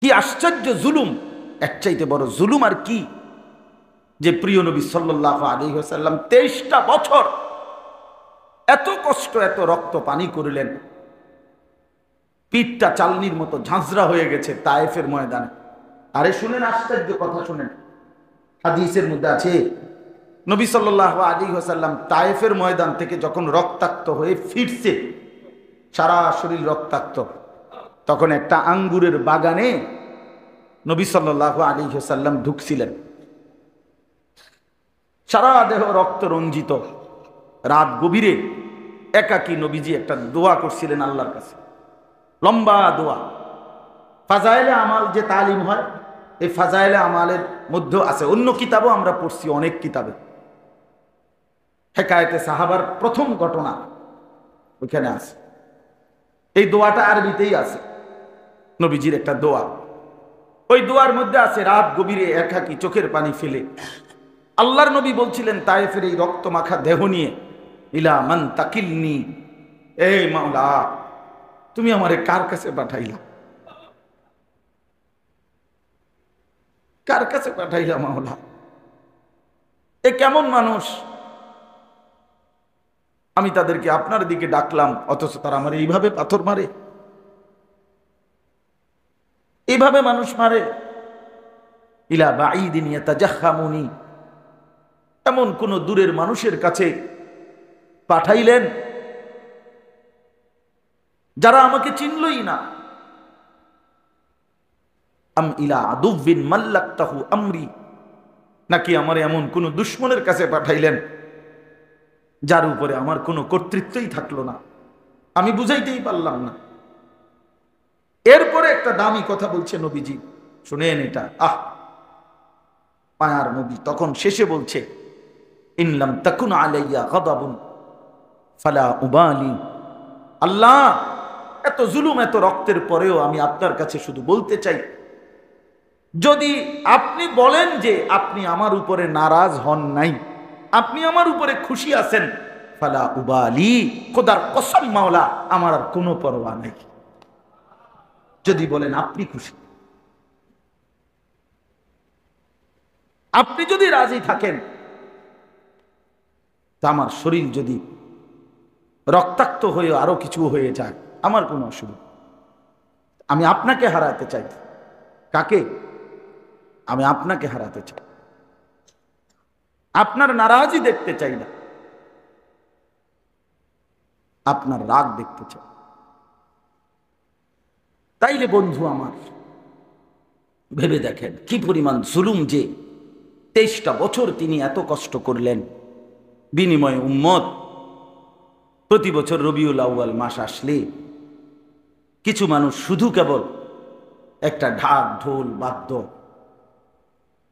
কি আশ্চর্য জুলুম! এর চাইতে বড় জুলুম আর কি, যে প্রিয় নবী সাল্লাল্লাহু আলাইহি ওয়াসাল্লাম 23টা বছর এত কষ্ট, এত রক্ত পানি করলেন, পিঠটা চালনির মতো ঝাঁঝরা হয়ে গেছে তায়েফের ময়দানে। আরে শুনেন, আশ্চর্য কথা শুনেন, হাদিসের মধ্যে আছে নবী সাল্লাল্লাহু আলাইহি ওয়াসাল্লাম তায়েফের ময়দান থেকে যখন রক্তাক্ত হয়ে ফিরছে, সারা শরীর রক্তাক্ত, তখন একটা আঙ্গুরের বাগানে নবী সাল্লাল্লাহু আলাইহি ওয়াসাল্লাম ঢুকছিলেন, সারা দেহ রক্ত রঞ্জিত। রাত গভীরে একাকী নবীজি একটা দোয়া করছিলেন আল্লাহর কাছে, লম্বা দোয়া। ফাজাইলে আমাল যে তালিম হয়, এই ফাজাইলে আমালের মধ্যে আছে, অন্য কিতাবও আমরা পড়ছি, অনেক কিতাবে হেকায়েতে সাহাবার প্রথম ঘটনা ওইখানে আছে। এই দোয়াটা আরবিতেই আছে, নবীজির একটা দোয়া। ওই দোয়ার মধ্যে আছে, রাত গভীরে একাকী চোখের পানি ফেলে আল্লাহর নবী বলছিলেন তায়েফের এই রক্ত মাখা দেহ নিয়ে, ইলা মান তাকিলনি, এই মাওলা তুমি আমারে কার কাছে পাঠাইলা, কার কাছে পাঠাইলা মাওলা? এ কেমন মানুষ, আমি তাদেরকে আপনার দিকে ডাকলাম, অথচ তারা আমার এইভাবে পাথর মারে, এইভাবে মানুষ মারে। ইলা বাঈদিন ইয়াতাজাহহামুনি, এমন কোন দূরের মানুষের কাছে পাঠাইলেন যারা আমাকে চিনলই না। আম ইলা আদুবিন মাল্লাকতাহু আমরি, নাকি আমার এমন কোন দুশমনের কাছে পাঠাইলেন যার উপরে আমার কোনো কর্তৃত্বই থাকলো না, আমি বুঝাইতেই পারলাম না। এরপরে একটা দামি কথা বলছে নবীজি, শুনেন এটা, মায়ার নবী তখন শেষে বলছে, ইনলাম তাকুন আলাইয়া গাদাবুন ফালা উবালি। আল্লাহ, এত জুলুম, এত রক্তের পরেও আমি আপনার কাছে শুধু বলতে চাই, যদি আপনি বলেন যে আপনি আমার উপরে নারাজ হন নাই, আপনি আমার উপরে খুশি আছেন, ফালা উবালি, খোদার কসম মাওলা, আমার আর কোনো পরোয়া নাই। যদি বলেন আপনি খুশি, আপনি যদি রাজি থাকেন, তা আমার শরীর যদি রক্তাক্ত হয়ে আরো কিছু হয়ে যায়, আমার কোনো অসুবিধা, আমি আপনাকে হারাতে চাই। কাকে? আমি আপনাকে হারাতে চাই, আপনার নারাজি দেখতে চাই না, আপনার রাগ দেখতে চাই। তাইলে বন্ধু আমার, ভেবে দেখেন কি পরিমাণ জুলুম, যে 23টা বছর তিনি এত কষ্ট করলেন, বিনিময়ে উম্মত প্রতি বছর রবিউল আউয়াল মাস আসলে কিছু মানুষ শুধু কেবল একটা ঢাক ঢোল বাদ্য,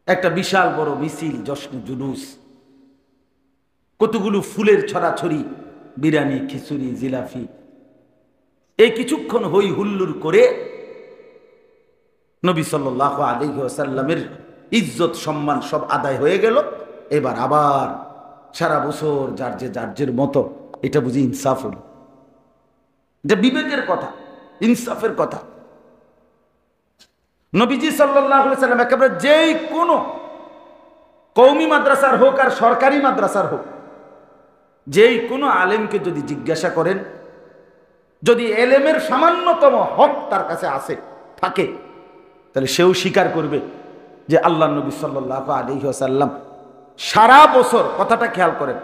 একটা বিশাল বড় মিছিল, জশ্ন জুলুস, কতগুলো ফুলের ছড়াছড়ি, বিরিয়ানি, খিচুড়ি, জিলাফি, এই কিছুক্ষণ হই হুল্লুর করে নবী সাল্লাল্লাহু আলাইহি ওয়াসাল্লামের ইজ্জত সম্মান সব আদায় হয়ে গেল। এবার আবার সারা বছর যার মতো, এটা বুঝি ইনসাফ হল? যে বিবেকের কথা, ইনসাফের কথা। নবীজি সাল্লাল্লাহু আলাইহি ওয়াসাল্লাম একেবারে যেই কোনো কওমি মাদ্রাসার হোক আর সরকারি মাদ্রাসার হোক, যেই কোনো আলেমকে যদি জিজ্ঞাসা করেন, যদি এলেমের সামান্যতম হক তার কাছে আসে থাকে, তাহলে সেও স্বীকার করবে যে আল্লাহ নবী সাল্লাল্লাহু আলাইহি ওয়াসাল্লাম সারা বছর, কথাটা খেয়াল করেন,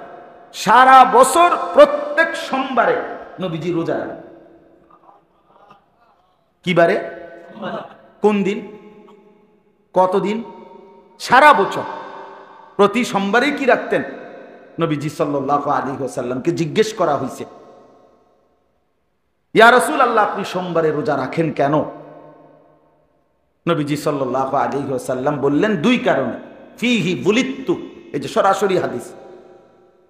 সারা বছর প্রত্যেক সোমবারে নবীজি রোজা রাখেন। কি বারে? কোন দিন? কতদিন? সারা বছর প্রতি সোমবারে কি রাখতেন? নবীজি সাল্লাল্লাহু আলাইহি ওয়াসাল্লামকে জিজ্ঞেস করা হয়েছে, ইয়া রাসূলুল্লাহ, আপনি সোমবারে রোজা রাখেন কেন? নবীজি সাল্লাল্লাহু আলাইহি ওয়াসাল্লাম বললেন, দুই কারণে। ফিহি বুলিত্তু, এই যে সরাসরি হাদিস,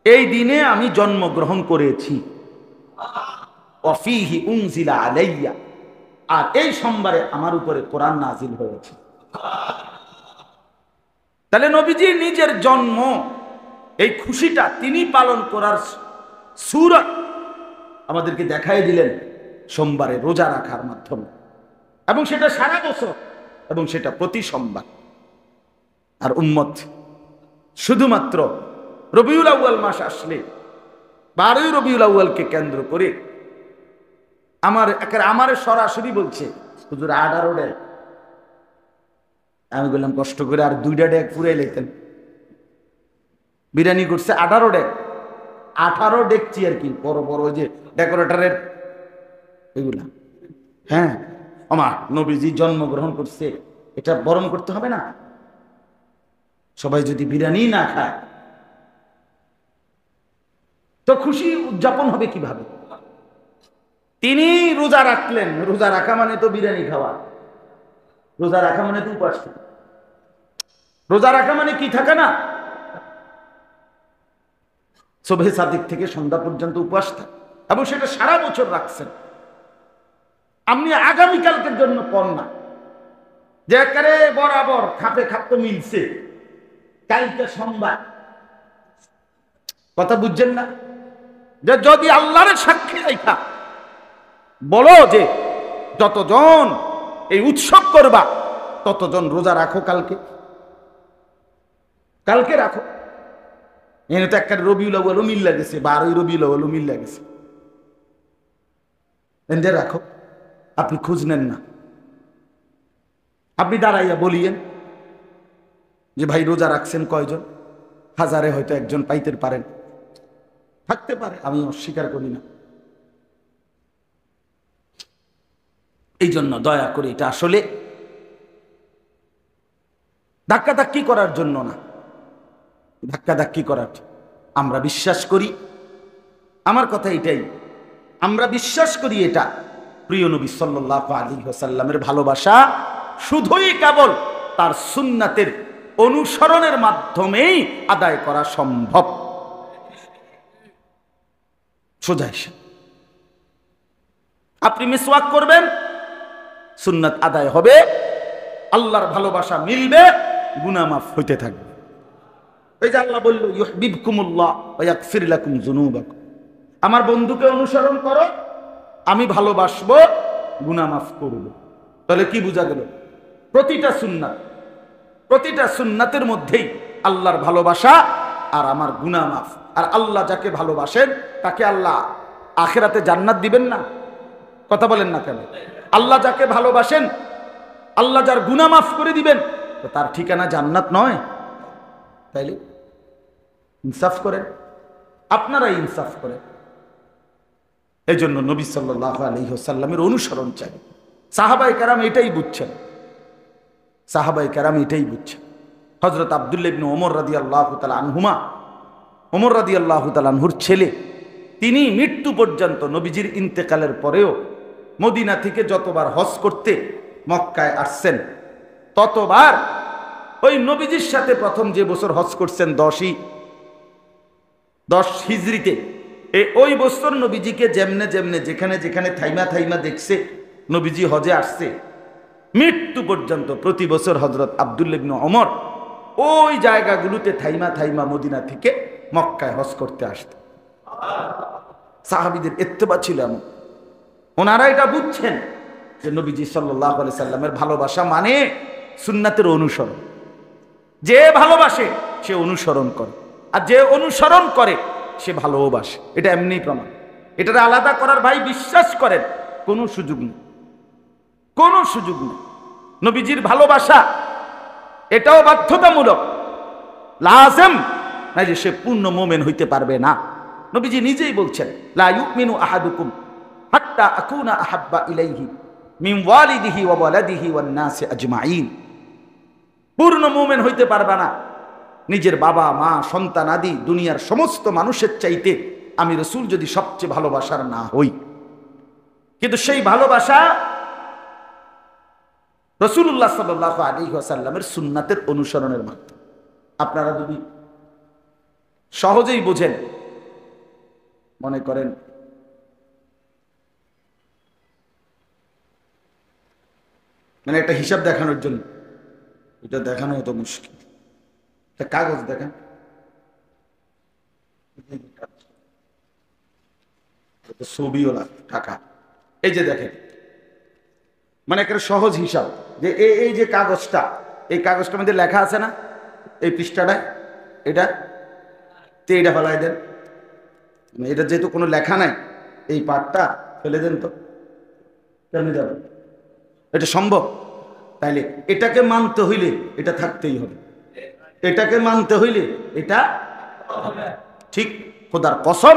এই দিনে আমি জন্মগ্রহণ করেছি। ওয়া ফিহি উনজিলা আলাইয়া, আর এই সোমবারে আমার উপরে কোরআন নাজিল হয়েছে। তাহলে নবীজি নিজের জন্ম, এই খুশিটা তিনি পালন করার সূরত আমাদেরকে দেখাই দিলেন সোমবারে রোজা রাখার মাধ্যমে, এবং সেটা সারা বছর। এবং সেটা প্রতি সোমবার। আর উম্মত শুধুমাত্র রবিউল আউয়াল মাস আসলে 12ই রবিউল আউয়ালকে কেন্দ্র করে আমার সরাসরি বলছে হুজুর 18 ডেক। আমি বললাম কষ্ট করে আর 2টা ডেক পুরাই লেতেন। বিরিয়ানি করছে 18 ডেক, 18 ডেকচি আর কি, বড় বড় ওই যে ডেকোরেটরের এগুলা। হ্যাঁ, আমার নবীজি জন্মগ্রহণ করছে, এটা বরণ করতে হবে না? সবাই যদি বিরিয়ানি না খায় তো খুশি উদযাপন হবে কিভাবে? তিনি রোজা রাখলেন। রোজা রাখা মানে তো বিরিয়ানি খাওয়া, রোজা রাখা মানে তো উপাস থাকা। রোজা রাখা মানে কি থাকে না? সুবহে সাদিক থেকে সন্ধ্যা পর্যন্ত উপবাস থাকে, এবং সেটা সারা বছর রাখছেন। আপনি আগামীকালকের জন্য পণ না যে একেবারে বরাবর খাপে খাপ তো মিলছে, কালকে সোমবার। কথা বুঝছেন না? যে যদি আল্লাহর সাক্ষী রেখা বলো যে যতজন এই উৎসব করবা ততজন রোজা রাখো, কালকে রাখো। এনে তো একটা রবিউল আউয়ালও মিল লাগেছে, 12ই রবিউল আউয়ালও মিল লাগেছে, এনে রাখো। আপনি খোঁজ নেন না, আপনি দাঁড়াইয়া বলিয়েন যে ভাই রোজা রাখছেন কয়জন? হাজারে হয়তো একজন পাইতে পারেন, থাকতে পারে, আমি অস্বীকার করি না। এই জন্য দয়া করে এটা আসলে ধাক্কাধাক্কি করার জন্য না, ধাক্কাধাক্কি করার। আমরা বিশ্বাস করি, আমার কথা এটাই, আমরা বিশ্বাস করি এটা প্রিয় নবী সাল্লাল্লাহু আলাইহি ওয়াসাল্লামের ভালোবাসা শুধুই কেবল তার সুন্নাতের অনুসরণের মাধ্যমেই আদায় করা সম্ভব। সোজা হিসাব। আপনি মিসওয়াক করবেন, সুন্নাত আদায় হবে, আল্লাহর ভালোবাসা মিলবে, গুনাহ মাফ হইতে থাকবে। এই যে আল্লাহ বলল ইউহিব্বুকুমুল্লাহ ওয়া ইয়াগফির লাকুম যুনুবাকুম, আমার বন্ধুকে অনুসরণ করো, আমি ভালোবাসবো, গুনাহ মাফ করব। তাহলে কি বোঝা গেল? প্রতিটা সুন্নাতের মধ্যেই আল্লাহর ভালোবাসা আর আমার গুনাহ মাফ। আর আল্লাহ যাকে ভালোবাসেন তাকে আল্লাহ আখিরাতে জান্নাত দিবেন না? কথা বলেন না কেন? আল্লাহ যাকে ভালোবাসেন, আল্লাহ যার গুনাহ মাফ করে দিবেন, তো তার ঠিকানা জান্নাত নয়? তাইলে ইনসাফ করেন, আপনারাই ইনসাফ করেন। এই জন্য নবী সাল্লাল্লাহু আলাইহি ওয়াসাল্লামের অনুসরণ চাই। সাহাবায়ে কেরাম এটাই বুঝছেন, সাহাবায়ে কেরাম এটাই বুঝছেন। হযরত আব্দুল্লাহ ইবনে ওমর রাদিয়াল্লাহু তাআলা আনহুমা, ওমর রাদিয়াল্লাহু তাআলা আনহুর ছেলে, তিনি মৃত্যু পর্যন্ত নবীজির ইন্তেকালের পরেও মদিনা থেকে যতবার হজ করতে মক্কায় আসছেন, ততবার ওই নবীজির সাথে প্রথম যে বছর হজ করছেন 10 হিজরিতে, ওই বছর নবীজিকে যেমনে যেমনে যেখানে যেখানে থাইমা থাইমা দেখছে নবীজি হজে আসছে, মৃত্যু পর্যন্ত প্রতি বছর হযরত আব্দুল্লাহ ইবনে ওমর ওই জায়গাগুলোতে থাইমা থাইমা মদিনা থেকে মক্কায় হজ করতে আসতেন। সাহাবীদের ইত্তেবা ছিল এমন, ওনারা এটা বুঝছেন যে নবীজি সাল্লাল্লাহু আলাইহি সাল্লামের ভালোবাসা মানে সুন্নাতের অনুসরণ। যে ভালোবাসে সে অনুসরণ করে, আর যে অনুসরণ করে সে ভালোবাসে। এটা এমনি প্রমাণ। এটা আলাদা করার ভাই বিশ্বাস করেন কোনো সুযোগ নেই, কোনো সুযোগ নেই। নবীজির ভালোবাসা এটাও বাধ্যতামূলক, লাজেম, না যে সে পূর্ণ মুমিন হইতে পারবে না। নবীজি নিজেই বলছেন লা ইউমিনু আহাদুকুম হাত্তা আকুনা আহাব্বা ইলাইহি মিন ওয়ালিদিহি ওয়া ওয়ালাদিহি ওয়ান নাসি আজমাইন। পূর্ণ মুমিন হইতে পারবে না নিজের বাবা মা সন্তান আদি দুনিয়ার সমস্ত মানুষের চাইতে আমি রাসূল যদি সবচেয়ে ভালোবাসার না হই। কিন্তু সেই ভালোবাসা রাসূলুল্লাহ সাল্লাল্লাহু আলাইহি ওয়াসাল্লামের সুন্নাতের অনুসরণের মাধ্যমে। আপনারা যদি সহজেই বোঝেন, মনে করেন মানে একটা হিসাব দেখানোর জন্য, এটা দেখানো তো মুশকিল, একটা কাগজ দেখান, ছবিওলা টাকা, এই যে দেখেন, মানে একটা সহজ হিসাব। যে এই যে কাগজটা, এই কাগজটার মধ্যে লেখা আছে না, এই পৃষ্ঠাটায় এটা এইটা ফেলাই দেন, এটা যেহেতু কোনো লেখা নাই এই পাঠটা ফেলে দেন। তো কেমনি যাবে? এটা সম্ভব? তাইলে এটাকে মানতে হইলে এটা থাকতেই হবে, এটাকে মানতে হইলে এটা ঠিক। খোদার কসম,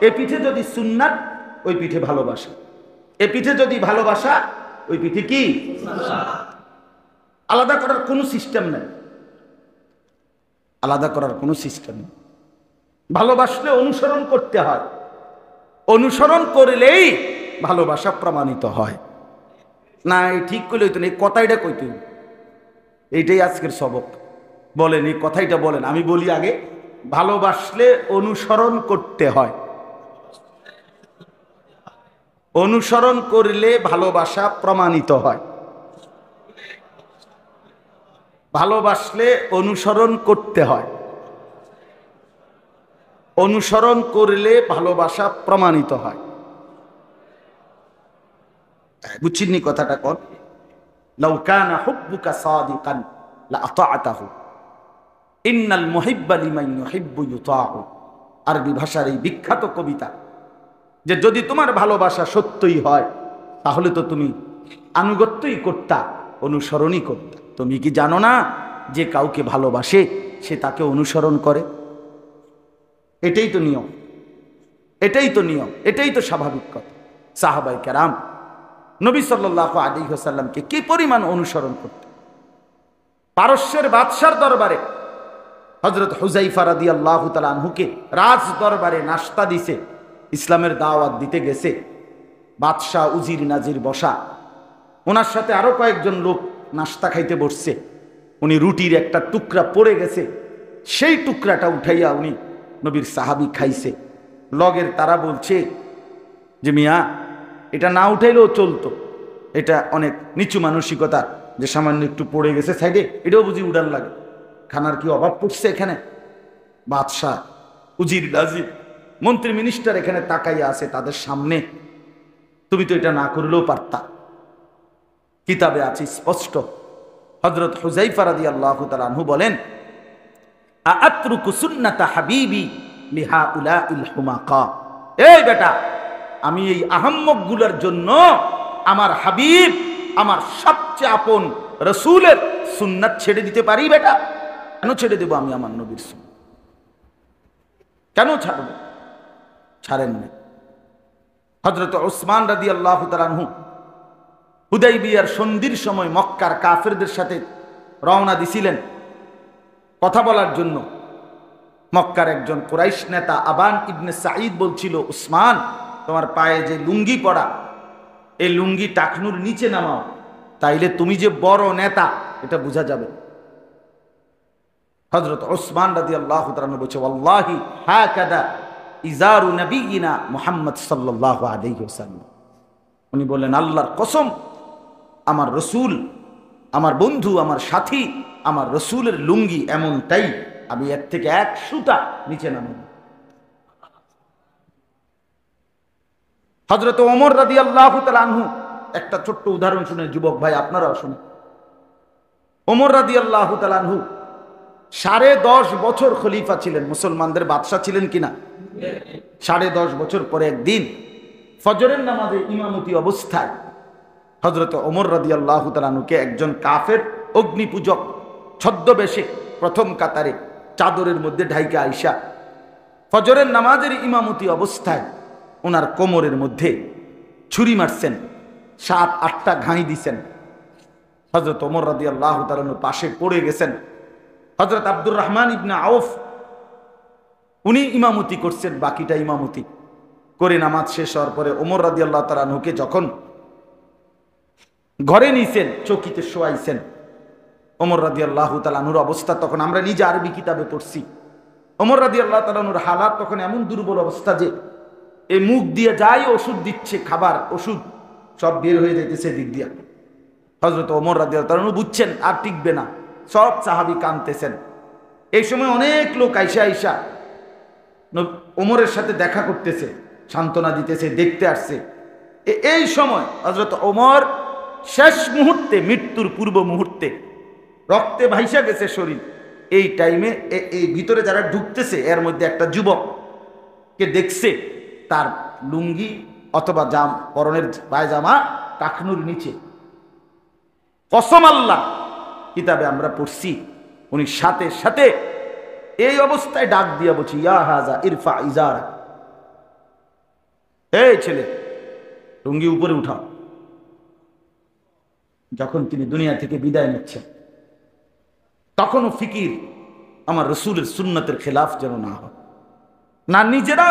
এ পিঠে যদি সুন্নাত, ওই পিঠে ভালোবাসা। এ পিঠে যদি ভালোবাসা, ওই পিঠে কি? আলাদা করার কোনো সিস্টেম নেই, আলাদা করার কোনো সিস্টেম নেই। ভালোবাসলে অনুসরণ করতে হয়, অনুসরণ করলেই ভালোবাসা প্রমাণিত হয়। না এই ঠিক করলে হইতো না, এই কথাইটা কইতে হইতো। এইটাই আজকের সবক। বলেন এই কথাইটা বলেন, আমি বলি আগে। ভালোবাসলে অনুসরণ করতে হয়, অনুসরণ করলে ভালোবাসা প্রমাণিত হয়। ভালোবাসলে অনুসরণ করতে হয়, অনুসরণ করলে ভালোবাসা প্রমাণিত হয়। বুঝছিনি কথাটা? কোন লাউ কানা হুব্বুকা সাদিকান লা আতাআতাহু ইন্নাল মুহিব্বা লিমান ইউহিব্বু ইউতাউ। আরবি ভাষার এই বিখ্যাত কবিতা, যে যদি তোমার ভালোবাসা সত্যই হয় তাহলে তো তুমি আনুগত্যই করতা, অনুসরণই করতা। তুমি কি জানো না যে কাউকে ভালোবাসে সে তাকে অনুসরণ করে? এটাই তো নিয়ম, এটাই তো নিয়ম, এটাই তো স্বাভাবিক কথা। সাহাবায়ে কেরাম নবী সাল্লাল্লাহু আলাইহি ওয়াসাল্লামকে কি পরিমাণ অনুসরণ করতেন। পারস্যের বাদশার দরবারে হযরত হুযায়ফা রাদিয়াল্লাহু তাআলা আনহুকে রাজ দরবারে নাস্তা দিছে, ইসলামের দাওয়াত দিতে গেছে। বাদশাহ উজির নাজির বসা, ওনার সাথে আরো কয়েকজন লোক নাস্তা খাইতে বসছে। উনি রুটির একটা টুকরা পড়ে গেছে, সেই টুকরাটা উঠাইয়া উনি নবীর সাহাবী খাইছে। লগের তারা বলছে যে মিয়া এটা না উঠাইলেও চলতো, এটা অনেক নিচু মানসিকতা, যে সামান্য একটু পড়ে গেছে সাইডে, এটাও বুঝি উড়ান লাগে। খানার কি অভাব পড়ছে এখানে? বাদশাহ উজির নাজির মন্ত্রী মিনিস্টার এখানে তাকাইয়া আছে তাদের সামনে, তুমি তো এটা না করলেও পারতা। কিতাবে আছে স্পষ্ট। হযরত হুযায়ফা রাদিয়াল্লাহু তাআলা আনহু বলেন, আতরুকু সুন্নাতা হাবিবি লিহাউলাইল হুমাকা। এই বেটা, আমি এই আহাম্মকগুলোর জন্য আমার হাবিব, আমার সবচেয়ে আপন রাসূলের সুন্নাত ছেড়ে দিতে পারি? বেটা, কেন ছেড়ে দেব আমি আমার নবীর সুন্নাত? কেন ছাড়ব? ছাড়েন না। হযরত ওসমান রাদিয়াল্লাহু তাআলা আনহু হুদাইবিয়ার সন্ধির সময় মক্কার কাফেরদের সাথে রওনা দিছিলেন কথা বলার জন্য। মক্কার একজন কুরাইশ নেতা আবান ইবনে সাঈদ বলছিল, উসমান, তোমার পায়ে যে লুঙ্গি পরা, এই লুঙ্গি টাকনুর নিচে নামাও, তাইলে তুমি যে বড় নেতা এটা বোঝা যাবে। হযরত ওসমান রাদিয়াল্লাহু তাআলা আনহু বলছে, ওয়াল্লাহি হাকাদা ইজারু নবিয়িনা মুহাম্মদ সাল্লাল্লাহু আলাইহি ওয়াসাল্লাম। উনি বলেন, আল্লাহর কসম, আমার রসুল, আমার বন্ধু, আমার সাথী, আমার রসুলের লুঙ্গি এমনটাই, আমি এর থেকে এক সুতা নিচে নামাবো। হযরত ওমর রাদিয়াল্লাহু তাআলা আনহু, একটা ছোট্ট উদাহরণ শুনে যুবক ভাই আপনারাও শুনুন। ওমর রাদিয়াল্লাহু তাআলা আনহু 10.5 বছর খলিফা ছিলেন, মুসলমানদের বাদশা ছিলেন কিনা? 10.5 বছর পরে একদিন ফজরের নামাজে ইমামতি অবস্থায় হযরত ওমর রাদিয়াল্লাহু তাআলা আনহুকে একজন কাফের অগ্নিপূজক ছদ্মবেশে প্রথম কাতারে চাদরের মধ্যে ঢাইকা আইসা ফজরের নামাজের ইমামতি অবস্থায় ওনার কোমরের মধ্যে ছুরি মারছেন, 7-8টা ঘাই দিছেন। হযরত ওমর রাদিয়াল্লাহু তাআলা আনহু পাশে পড়ে গেছেন। হযরত আব্দুর রহমান ইবনে আউফ উনি ইমামতি করছেন, বাকিটা ইমামতি করে নামাজ শেষ হওয়ার পরে ওমর রাদিয়াল্লাহু তাআলা আনহুকে যখন ঘরে নিয়েছেন, চৌকিতে শোয়াইছেন, ওমর রাদিয়াল্লাহু তাআলা আনহুর অবস্থা তখন আমরা নিজে আরবি কিতাবে পড়ছি। ওমর রাদিয়াল্লাহু তাআলা আনহুর হালাত তখন এমন দুর্বল অবস্থা যে এই মুখ দিয়ে যাই ওষুধ দিচ্ছে, খাবার ওষুধ সব বের হয়ে যাইতেছে দিক দিয়া। হযরত ওমর রাদিয়াল্লাহু তাআলা আনহু বুঝছেন আর টিকবে না, সব সাহাবী কাঁদতেছেন। এই সময় অনেক লোক আইসা আইসা ওমরের সাথে দেখা করতেছে, সান্ত্বনা দিতেছে, দেখতে আসছে। এই সময় হযরত ওমর শেষ মুহূর্তে, মৃত্যুর পূর্ব মুহূর্তে রক্তে ভাইসা গেছে শরীর, এই টাইমে এই ভিতরে যারা ঢুকতেছে এর মধ্যে একটা যুবককে দেখছে, তার লুঙ্গি অথবা পরনের পায়জামা টাকনুর নিচে। কসম আল্লাহ, কিতাবে আমরা পড়ছি, উনি সাথে সাথে এই অবস্থায় ডাক দিয়া বলছি, ইয়া হাজা ইরফা ইজারা, এই ছেলে লুঙ্গি উপরে উঠাও। যখন তিনি দুনিয়া থেকে বিদায় নিচ্ছেন, তখনও ফিকির আমার রসুলের সুন্নতের খেলাফ যেন না হয়, না নিজেরা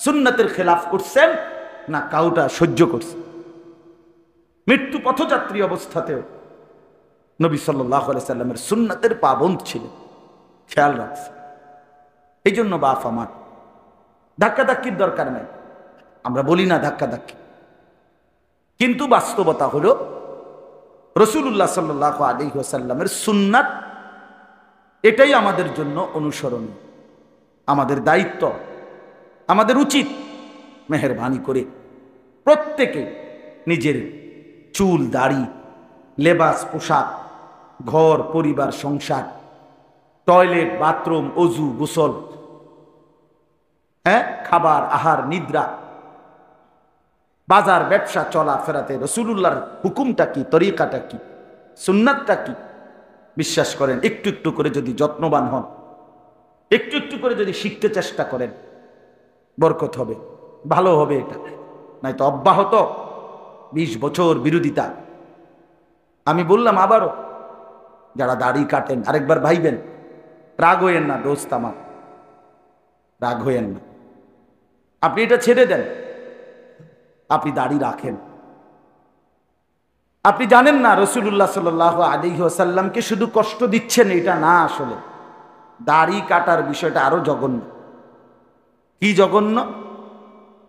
সুন্নতের খেলাফ করছেন, না কাউটা সহ্য করছে। মৃত্যু পথযাত্রী অবস্থাতেও নবী সাল্লাল্লাহু আলাইহি সাল্লামের সুন্নতের পাবন্দ ছিলেন, খেয়াল রাখছে। এই জন্য বাপ আমার, ধাক্কাধাক্কির দরকার নাই। আমরা বলি না ধাক্কাধাক্কি, কিন্তু বাস্তবতা হলো রাসূলুল্লাহ সাল্লাল্লাহু আলাইহি ওয়াসাল্লামের সুন্নাত, এটাই আমাদের জন্য অনুসরণীয়। আমাদের দায়িত্ব, আমাদের উচিত মেহেরবানি করে প্রত্যেকে নিজের চুল দাড়ি, লেবাস পোশাক, ঘর পরিবার সংসার, টয়লেট বাথরুম, অজু গোসল, খাবার আহার নিদ্রা, বাজার ব্যবসা চলাফেরাতে রাসূলুল্লাহর হুকুমটা কি, তরিকাটা কি, সুন্নাতটা কি, বিশ্বাস করেন একটু একটু করে যদি যত্নবান হন, একটু একটু করে যদি শিখতে চেষ্টা করেন, বরকত হবে, ভালো হবে। এটা নয়তো অব্যাহত 20 বছর বিরোধিতা। আমি বললাম আবারও, যারা দাড়ি কাটেন আরেকবার ভাইবেন, রাগ হইয়েন না দোস্ত আমার, রাগ হইয়েন না। আপনি এটা ছেড়ে দেন, আপনি দাড়ি রাখেন। আপনি জানেন না রাসূলুল্লাহ সাল্লাল্লাহু আলাইহি ওয়াসাল্লামকে শুধু কষ্ট দিচ্ছেন, এটা না, আসলে দাড়ি কাটার বিষয়টা আরো জঘন্য। কি জঘন্য?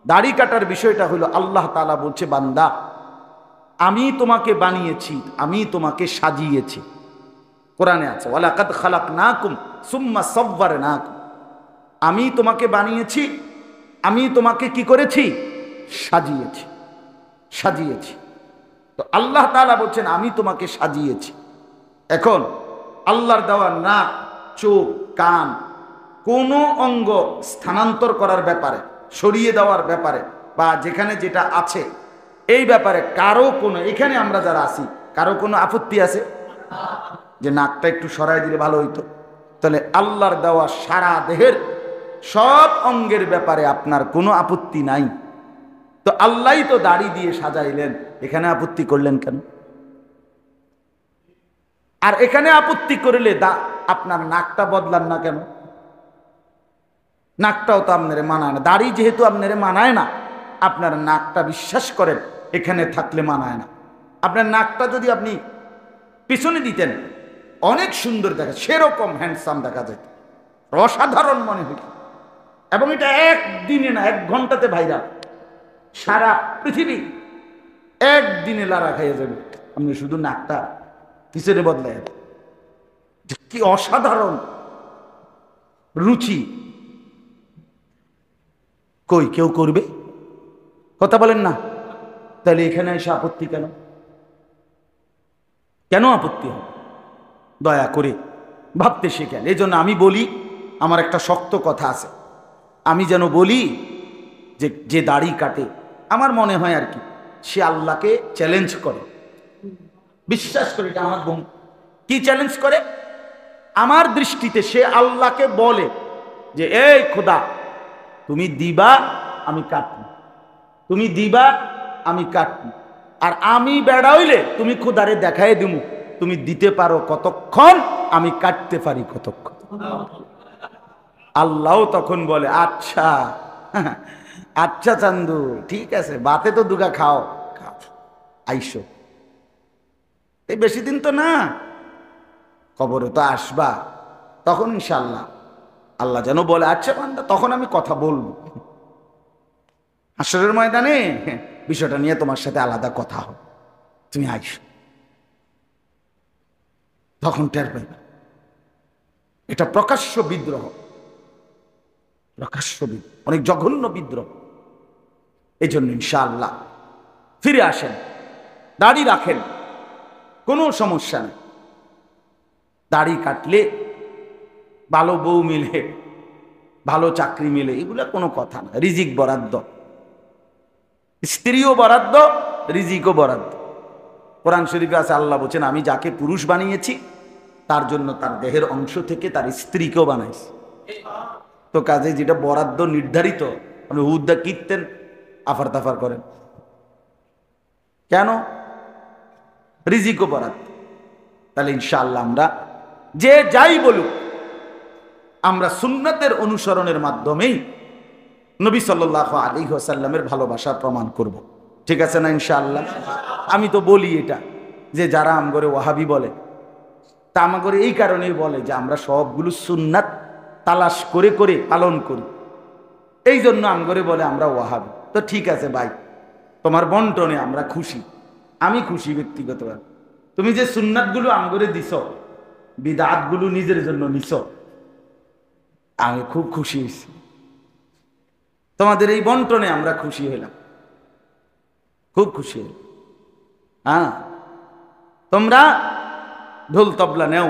দাড়ি কাটার বিষয়টা হলো আল্লাহ তাআলা বলছে, বান্দা আমি তোমাকে বানিয়েছি, আমি তোমাকে সাজিয়েছি। কোরআনে আছে, ওয়ালাকাদ খালাকনাকুম সুম্মা সাওয়ারনাকুম, আমি তোমাকে বানিয়েছি, আমি তোমাকে কি করেছি? সাজিয়েছি, সাজিয়েছি। তো আল্লাহ তাআলা বলছেন আমি তোমাকে সাজিয়েছি। এখন আল্লাহর দেওয়া নাক, চোখ, কান, কোন অঙ্গ স্থানান্তর করার ব্যাপারে, সরিয়ে দেওয়ার ব্যাপারে, বা যেখানে যেটা আছে এই ব্যাপারে কারো কোনো, এখানে আমরা যারা আছি কারো কোনো আপত্তি আছে যে নাকটা একটু সরাই দিলে ভালো হইতো? তাহলে আল্লাহর দেওয়া সারা দেহের সব অঙ্গের ব্যাপারে আপনার কোনো আপত্তি নাই, তো আল্লাহই তো দাড়ি দিয়ে সাজাইলেন, এখানে আপত্তি করলেন কেন? আর এখানে আপত্তি করলে আপনার নাকটা বদলান না কেন? নাকটাও তো আপনারে মানায় না, দাড়ি যেহেতু আপনারে মানায় না, আপনার নাকটা বিশ্বাস করেন এখানে থাকলে মানায় না। আপনার নাকটা যদি আপনি পিছনে দিতেন অনেক সুন্দর দেখা, সেরকম হ্যান্ডসাম দেখা যেত, অসাধারণ মনে হইত। এবং এটা একদিনে না, 1 ঘন্টাতে ভাইরাল, সারা পৃথিবী একদিনে লারা খাইয়ে যাবে। আপনি শুধু নাকটা পিছনে বদলায়, কি অসাধারণ রুচি। কই কেউ করবে? কথা বলেন না। তাহলে এখানে এসে আপত্তি কেন? কেন আপত্তি হবে? দয়া করে ভাবতে শেখেন। এই জন্য আমি বলি, আমার একটা শক্ত কথা আছে, আমি যেন বলি যে যে দাড়ি কাটে, আমার মনে হয় আর কি, সে আল্লাহকে চ্যালেঞ্জ করে। বিশ্বাস করি এটা আমার বোন। কি চ্যালেঞ্জ করে? আমার দৃষ্টিতে সে আল্লাহকে বলে যে এই খোদা, তুমি দিবা আমি কাটবো, তুমি দিবা আমি কাটবো, আর আমি বেড়া হইলে তুমি খোদারে দেখাই দিমু তুমি দিতে পারো কতক্ষণ, আমি কাটতে পারি কতক্ষণ। আল্লাহ তখন বলে আচ্ছা আচ্ছা চান্দু, ঠিক আছে, বাতে তো দুগা খাও, খাও, আইসো। এই বেশি দিন তো না, কবরে তো আসবা, তখন ইনশাআল্লাহ আল্লাহ যেন বলে আচ্ছা বান্দা, তখন আমি কথা বলবো হাসরের ময়দানে, বিষয়টা নিয়ে তোমার সাথে আলাদা কথা হবে, তুমি আইসো, তখন টের পাইবে। এটা প্রকাশ্য বিদ্রোহ, প্রকাশ্য বিদ্রোহ, অনেক জঘন্য বিদ্রোহ। এই জন্য ইনশাআল্লাহ ফিরে আসেন, দাড়ি রাখেন, কোনো সমস্যা নেই। দাড়ি কাটলে ভালো বউ মিলে, ভালো চাকরি মিলে, এগুলা কোনো কথা না। রিজিক বরাদ্দ, স্ত্রীও বরাদ্দ, রিজিকও বরাদ্দ। কোরআন শরীফে আছে, আল্লাহ বলছেন আমি যাকে পুরুষ বানিয়েছি তার জন্য তার দেহের অংশ থেকে তার স্ত্রীকেও বানাইছি। তো কাজে যেটা বরাদ্দ নির্ধারিত, আপনি হুদ্দা কীর্তেন আফার তাফার করেন কেন? রিজিকও বরাদ্দ। তাহলে ইনশাআল্লাহ আমরা যে যাই বলুক, আমরা সুন্নাতের অনুসরণের মাধ্যমেই নবী সাল্লাল্লাহু আলাইহি ওয়াসাল্লামের ভালোবাসা প্রমাণ করব। ঠিক আছে না ইনশাআল্লাহ? আমি তো বলি এটা যে যারা আমগরে ওয়াহাবি বলে, তা আমাগরে এই কারণেই বলে যে আমরা সবগুলো সুন্নাত তালাশ করে করে পালন করি, এই জন্য আমগরে বলে আমরা ওয়াহাবি। তো ঠিক আছে ভাই, তোমার বন্টনে আমরা খুশি, আমি খুশি ব্যক্তিগতভাবে। তুমি যে সুন্নাতগুলো আমগরে দিছ, বিদআতগুলো নিজের জন্য নিছ, আমি খুব খুশি হয়েছি। তোমাদের এই বন্টনে আমরা খুশি হইলাম, খুব খুশি হইলাম। হ্যাঁ, তোমরা ঢোল তবলা নেও,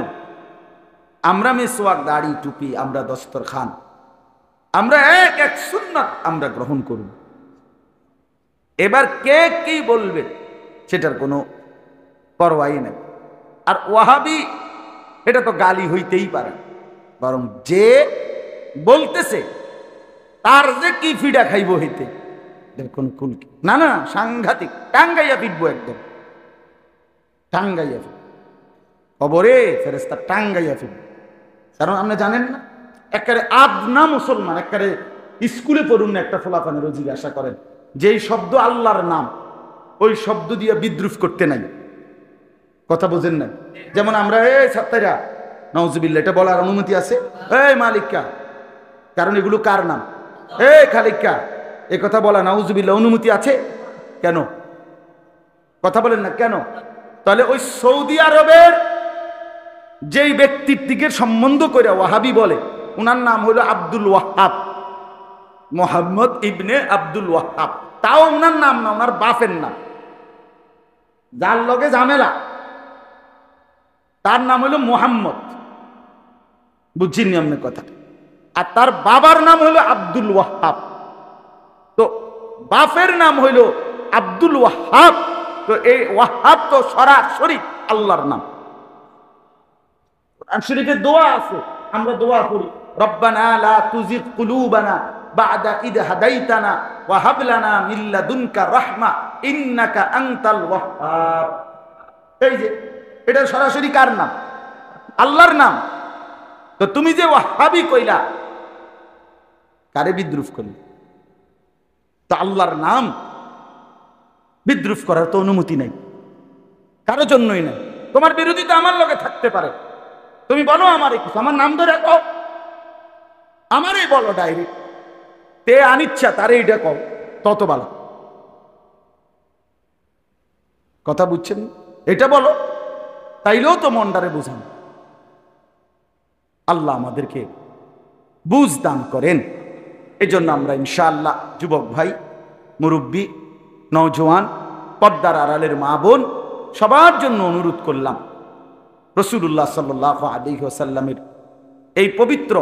আমরা মিসওয়াক, দাড়ি, টুপি, আমরা দস্তরখান, আমরা এক এক সুন্নাত আমরা গ্রহণ করব। এবার কে কি বলবে সেটার কোনো পরোয়াই নেই। আর ওয়াহাবি এটা তো গালি হইতেই পারে, বরং যে বলতেছে তার যে কি ফিডা খাইব হইতে কোন কুল না, না সাংঘাতিক, টাঙ্গাইয়া পিটবো একদম, টাঙ্গাইয়া ফিট খবরে ফেরেস্তা টাঙ্গাইয়া ফিট। কারণ আপনি জানেন না, একেবারে আদনা মুসলমান, একেবারে স্কুলে পড়ুন না, একটা ফলাফানের জিজ্ঞাসা করেন যেই শব্দ আল্লাহর নাম, ওই শব্দ দিয়ে বিদ্রুপ করতে নাই, কথা বোঝেন না? যেমন আমরা এই ছাত্রীরা নাউজুবিল্লাহ এটা বলার অনুমতি আছে? এই মালিকা, কারণ এগুলো কার নাম? এই খালিকা, এ কথা বলা নাউজুবিল্লাহ অনুমতি আছে কেন? কথা বলেন না কেন? তাহলে ওই সৌদি আরবের যেই ব্যক্তির দিকে সম্বন্ধ করে ওয়াহাবি বলে, ওনার নাম হলো আব্দুল ওয়াহাব, মোহাম্মদ ইবনে আব্দুল ওয়াহাব। তাও ওনার নাম না, ওনার বাপের নাম, যার লগে ঝামেলা তার নাম হলো মোহাম্মদ, বুঝছেন আপনি কথা? আর তার বাবার নাম হলো আব্দুল ওয়াহাব। তো বাপের নাম হইল আব্দুল ওয়াহাব, তো এই ওয়াহাব তো সরাসরি আল্লাহর নাম। কোরআন শরীফে দোয়া আছে, আমরা দোয়া করি, রব্বানা লা তুজিগ কুলুবানা বা'দা ইদ হাদাইতানা ওয়া হাব লানা মিন লাদুনকা রাহমা ইন্নাকা আনতাল ওয়াহ্হাব। এই যে এটা সরাসরি কার নাম? আল্লাহর নাম। তো তুমি যে ওয়াহাবি কইলা, কারে বিদ্রুপ করলে? তো আল্লাহর নাম বিদ্রুপ করার তো অনুমতি নাই, কারো জন্যই নাই। তোমার বিরোধিতা আমার লগে থাকতে পারে, তুমি বলো আমারে কিছু, আমার নাম ধরে কও, আমারই বলো ডাইরেক্ট, তে আনিচ্ছা তারে এটা কও, তত ভালো। কথা বুঝছেন? এটা বলো, তাইলেও তো মনটারে বুঝান। আল্লাহ আমাদেরকে বুঝ দান করেন। এই জন্য আমরা ইনশাআল্লাহ যুবক ভাই, মুরব্বী, নওজোয়ান, পর্দার আড়ালের মা বোন, সবার জন্য অনুরোধ করলাম, রাসূলুল্লাহ সাল্লাল্লাহু আলাইহি ওয়াসাল্লামের এই পবিত্র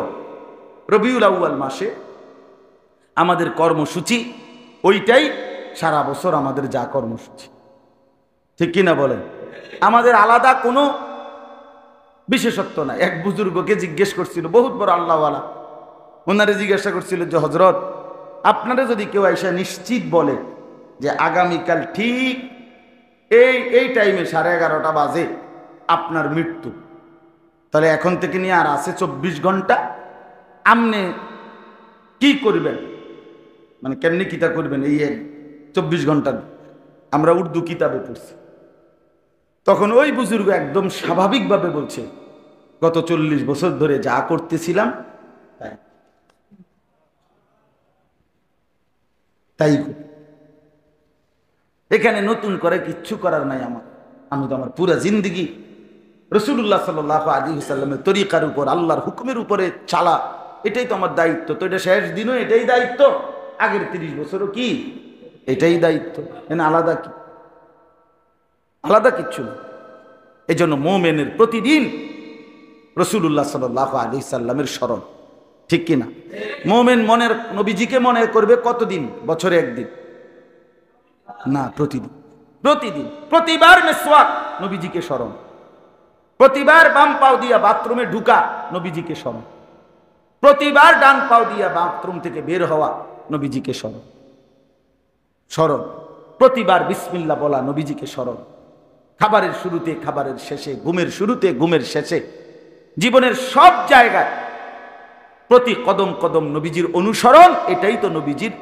রবিউল আউয়াল মাসে আমাদের কর্মসূচি ওইটাই সারা বছর আমাদের যা কর্মসূচি, ঠিক কিনা বলেন? আমাদের আলাদা কোনো বিশেষত্ব নাই। এক বুজুর্গকে জিজ্ঞেস করছিল, বহুত বড় আল্লাহওয়ালা, ওনারে জিজ্ঞাসা করছিল যে হজরত, আপনারা যদি কেউ আইসা নিশ্চিত বলে যে আগামীকাল ঠিক এই টাইমে 11:30 বাজে আপনার মৃত্যু, তাহলে এখন থেকে নিয়ে আর আছে 24 ঘন্টা, আপনি কি করবেন? মানে কেমনি কিতা করবেন এই 24 ঘন্টা? আমরা উর্দু কিতাবে পড়ছি। তখন ওই বুজুর্গ একদম স্বাভাবিকভাবে বলছে, গত 40 বছর ধরে যা করতেছিলাম তাই এখানে নতুন করে কিচ্ছু করার নাই আমার। আমি তো আমার পুরা জিন্দগি রাসূলুল্লাহ সাল্লাল্লাহু আলাইহি ওয়াসাল্লামের তরিকার উপর, আল্লাহর হুকুমের উপরে চালা, এটাই তো আমার দায়িত্ব। তো এটা শেষ দিনও এটাই দায়িত্ব, আগের 30 বছরও কি এটাই দায়িত্ব, এখানে আলাদা কি? আলাদা কিচ্ছু না। এই জন্য মোমেনের প্রতিদিন রাসূলুল্লাহ সাল্লাল্লাহু আলাইহি সাল্লামের স্মরণ, ঠিক কিনা? মোমেন মনের নবীজিকে মনে করবে কতদিন? বছরে একদিন না, প্রতিদিন। প্রতিদিন প্রতিবার মিসওয়াক, নবীজিকে স্মরণ। প্রতিবার বাম পাও দিয়া বাথরুমে ঢুকা, নবীজিকে স্মরণ। প্রতিবার ডান পাও দিয়া বাথরুম থেকে বের হওয়া, নবীজিকে স্মরণ। স্মরণ। প্রতিবার বিসমিল্লাহ বলা, নবীজিকে স্মরণ। খাবারের শুরুতে, খাবারের শেষে, ঘুমের শুরুতে, ঘুমের শেষে, জীবনের সব জায়গায় প্রতি কদম কদম নবীজির অনুসরণ। এটাই তো নবীজির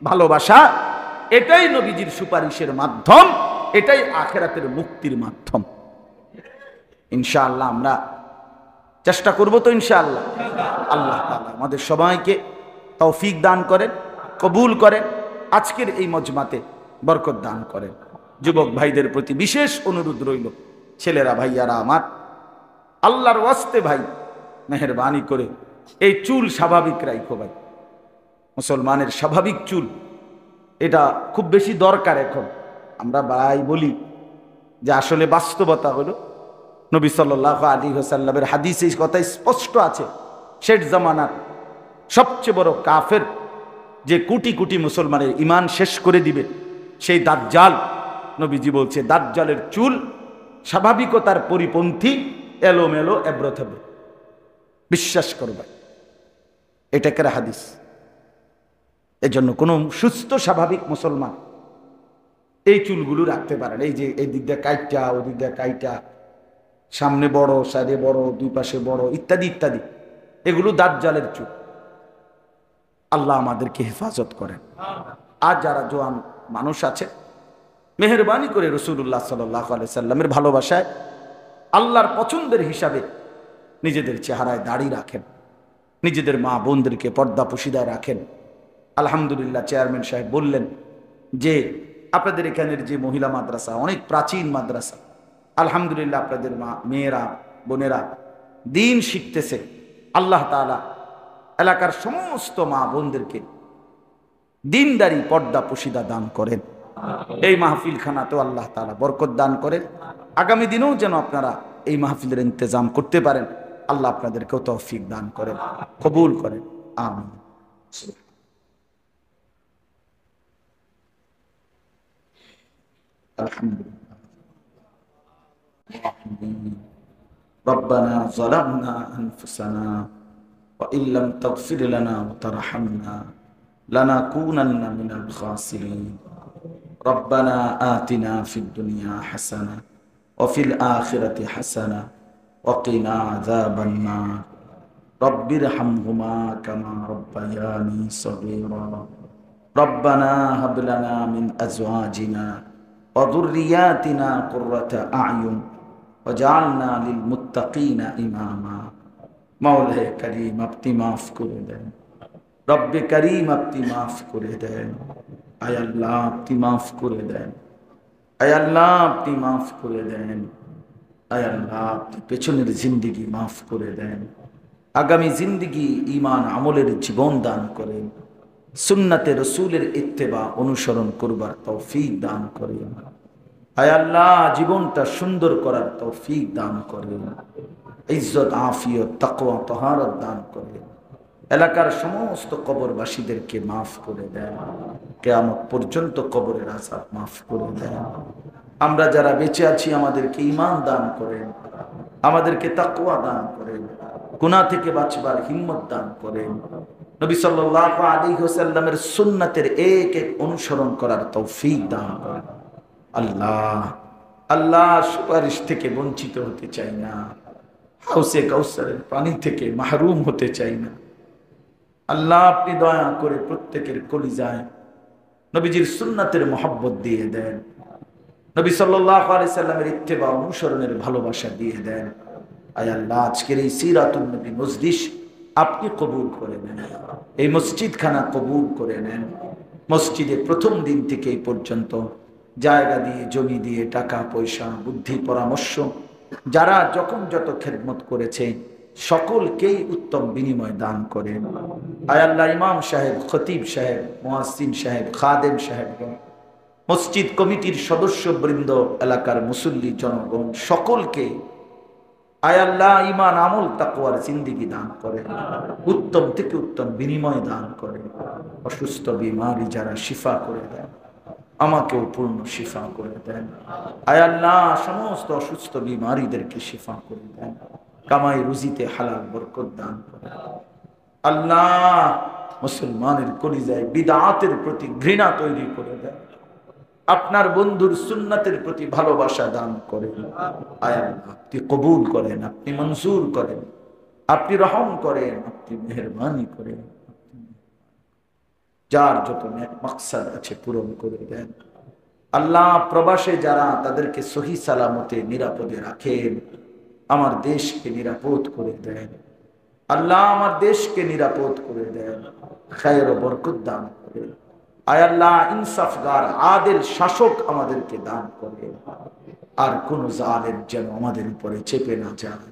ভালোবাসা, এটাই নবীজির সুপারিশের মাধ্যম, এটাই আখিরাতের মুক্তির মাধ্যম। ইনশাআল্লাহ আমরা চেষ্টা করব তো ইনশাআল্লাহ। আল্লাহ তাআলা আমাদের সবাইকে তৌফিক দান করেন, কবুল করেন, আজকের এই মজমাতে বরকত দান করেন। যুবক ভাইদের প্রতি বিশেষ অনুরোধ রইল, ছেলেরা, ভাইয়ারা আমার, আল্লাহর ওয়াস্তে ভাই মেহেরবানি করে এই চুল স্বাভাবিক রাখো ভাই। মুসলমানের স্বাভাবিক চুল, এটা খুব বেশি দরকার। এখন আমরা ভাই বলি যে আসলে বাস্তবতা হলো নবী সাল্লাল্লাহু আলাইহি ওয়াসাল্লামের হাদিসে এই কথা স্পষ্ট আছে, শেষ জামানার সবচেয়ে বড় কাফের, যে কোটি কোটি মুসলমানের ঈমান শেষ করে দিবে, সেই দাজ্জাল। নবীজি বলছে দাজ্জালের চুল স্বাভাবিকতার পরিপন্থী, এলোমেলো, এবড়োথেবড়ো। বিশ্বাস করবে, এটা কেরা হাদিস। এজন্য কোন সুস্থ স্বাভাবিক মুসলমান এই চুলগুলো রাখতে পারেন। এই যে এই দিক দিয়ে কাইটা, ওই দিক দিয়ে কাইটা, সামনে বড়, সাইডে বড়, দুই পাশে বড়, ইত্যাদি ইত্যাদি, এগুলো দাজ্জালের চুল। আল্লাহ আমাদেরকে হেফাজত করেন। আর যারা জোয়ান মানুষ আছে, মেহেরবানি করে রাসূলুল্লাহ সাল্লাল্লাহু আলাইহি সাল্লামের ভালোবাসায় আল্লাহর পছন্দের হিসাবে নিজেদের চেহারায় দাড়ি রাখেন, নিজেদের মা বোনদেরকে পর্দা পুশিদায় রাখেন। আলহামদুলিল্লাহ, চেয়ারম্যান সাহেব বললেন যে আপনাদের এখানের যে মহিলা মাদ্রাসা অনেক প্রাচীন মাদ্রাসা, আলহামদুলিল্লাহ আপনাদের মেয়েরা, বোনেরা দিন শিখতেছে। আল্লাহ তাআলা এলাকার সমস্ত মা বোনদেরকে দিনদারি, পর্দা পুশিদা দান করেন। এই মাহফিল খানাতেও আল্লাহ তাআলা বরকত দান করেন। আগামী দিনেও যেন আপনারা এই মাহফিলের ইন্তজাম করতে পারেন। আল্লাহ আপনাদেরকেও তৌফিক দান করেন, কবুল করেন। আমিন। আলহামদুলিল্লাহ। ربنا ظلمنا أنفسنا وإن لم تغفر لنا وترحمنا لنكونن من الخاسرين ربنا آتنا في الدنيا حسنة وفي الآخرة حسنة وقنا عذاب النار رب ارحمهما كما ربياني صغيرا ربنا هب لنا من أزواجنا وذرياتنا قرة أعين وجعلنا للمتقين إماما মওলা করিম আপনি মাফ করে দেন, রব্বে করিম আপনি মাফ করে দেন। আয় আল্লাহ আপনি মাফ করে দেন, আয় আল্লাহ আপনি মাফ করে দেন, আয় আল্লাহ আপনি পেছনের জিন্দেগি মাফ করে দেন, আগামী জিন্দেগি ঈমান আমলের জীবন দান করেন, সুন্নাতে রাসূলের ইত্তেবা অনুসরণ করবার তৌফিক দান করেন। আয় আল্লাহ জীবনটা সুন্দর করার তৌফিক দান করেন, ইজ্জত, আফিয়ত, তাকওয়া, তাহারত দান করেন। এলাকার সমস্ত কবরবাসীদেরকে মাফ করে দেন, কিয়ামত পর্যন্ত কবরের আযাব মাফ করে দেন। আমরা যারা বেঁচে আছি আমাদেরকে ঈমান দান করেন, আমাদেরকে তাকওয়া দান করেন, গুনাহ থেকে বাঁচবার হিম্মত দান করেন। নবী সাল্লাল্লাহু আলাইহি ওয়াসাল্লামের সুন্নাতের এক এক অনুসরণ করার তৌফিক দান করেন। আল্লাহ আল্লাহ সুপারিশ থেকে বঞ্চিত হতে চাই না, হাউসে কাউসারের পানি থেকে মাহরুম হতে চাই না। আল্লাহ আপনি দয়া করে প্রত্যেকের কলিজায় নবীজির সুন্নাতের মহব্বত দিয়ে দেন, নবী সাল্লাল্লাহু আলাইহি সাল্লামের ইত্তেবা অনুসরণের ভালোবাসা দিয়ে দেন। আয় আল্লাহ আজকের এই সিরাতুন নবী মজলিস আপনি কবুল করে নেন, এই মসজিদখানা কবুল করে নেন। মসজিদে প্রথম দিন থেকে এই পর্যন্ত জায়গা দিয়ে, জমি দিয়ে, টাকা পয়সা, বুদ্ধি, পরামর্শ, যারা যখন যত খেদমত করেছে সকলকেই উত্তম বিনিময় দান করেন। আয় আল্লাহ ইমাম সাহেব, খতিব সাহেব, মুয়াজ্জিন সাহেব, খাদেম সাহেব, মসজিদ কমিটির সদস্যবৃন্দ, এলাকার মুসল্লি জনগণ সকলকে আয় আল্লাহ ঈমান আমল তাকওয়ার জিন্দেগি দান করে, উত্তম থেকে উত্তম বিনিময় দান করে। অসুস্থ বিমারি যারা শিফা করে দেন, আমাকেও পূর্ণ শিফা করে দেন। আয় আল্লাহ সমস্ত অসুস্থ বিমারীদেরকে শিফা করে দেন, কামাই রুজিতে হালাল বরকত দান করে। আল্লাহ মুসলমানের কলিজায় বিদআতের প্রতি ঘৃণা তৈরি করে দেন, আপনার বন্ধুর সুন্নাতের প্রতি ভালোবাসা দান করেন। আয় আল্লাহ আপনি কবুল করেন, আপনি মঞ্জুর করেন, আপনি রহম করেন, আপনি মেহেরবানি করেন। যার যত নেক মাকসাদ আছে পূরণ করে দেন। আল্লাহ প্রবাসে যারা, তাদেরকে সহি সালামতে নিরাপদে রাখেন। আমার দেশকে নিরাপদ করে দেন আল্লাহ, আমার দেশকে নিরাপদ করে দেন, খায়ের ও বরকত দান করেন। আয় আল্লাহ ইনসাফগার আদিল শাসক আমাদেরকে দান করে, আর কোন জালেম যেন আমাদের উপরে চেপে না যায়।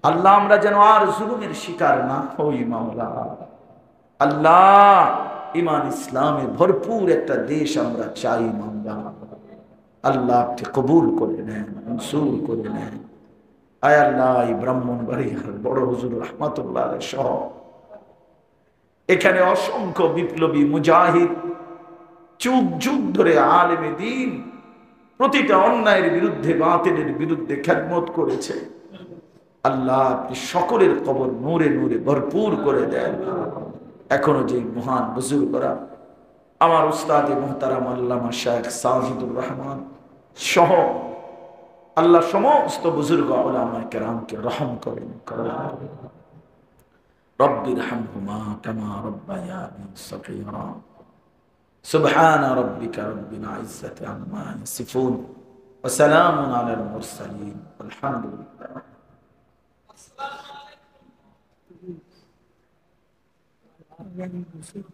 আল্লাহ আমরা যেন আর জুলুমের শিকার না হই মাওলা। আল্লাহ ঈমান ইসলামে ভরপুর একটা দেশ আমরা চাই মাওলা। আল্লাহ আপনি কবুল করে নেন, মনসুর করে নেন। আয় আল্লাহ এই ব্রাহ্মণবাড়িয়ার বড় হুজুর রহমাতুল্লাহ সহ এখানে অসংখ্য বিপ্লবী মুজাহিদ যুগ যুগ ধরে আলেমে দ্বীন প্রতিটা অন্যায়ের বিরুদ্ধে, বাতিলের বিরুদ্ধে খেদমত করেছে। আল্লাহ আপনি সকলের কবর নূরে নূরে ভরপুর করে দেন। এখনো যে মহান বুজুর্গরা, আমার উস্তাদে মুহতারাম আল্লামা শাইখ সাজিদুর রহমান সহ আল্লাহ সমস্ত বুজুর্গ উলামায়ে কেরামকে রহম করেন। রব্বির হামহুমা কামা রব্বায়ানি সগীরা। সুবহান রাব্বিকা রাব্বিল ইজ্জাতি আম্মা ইয়াসিফুন ওয়া সালামুন আলাল মুরসালিন আলহামদুলিল্লাহ। আসসালামু আলাইকুম।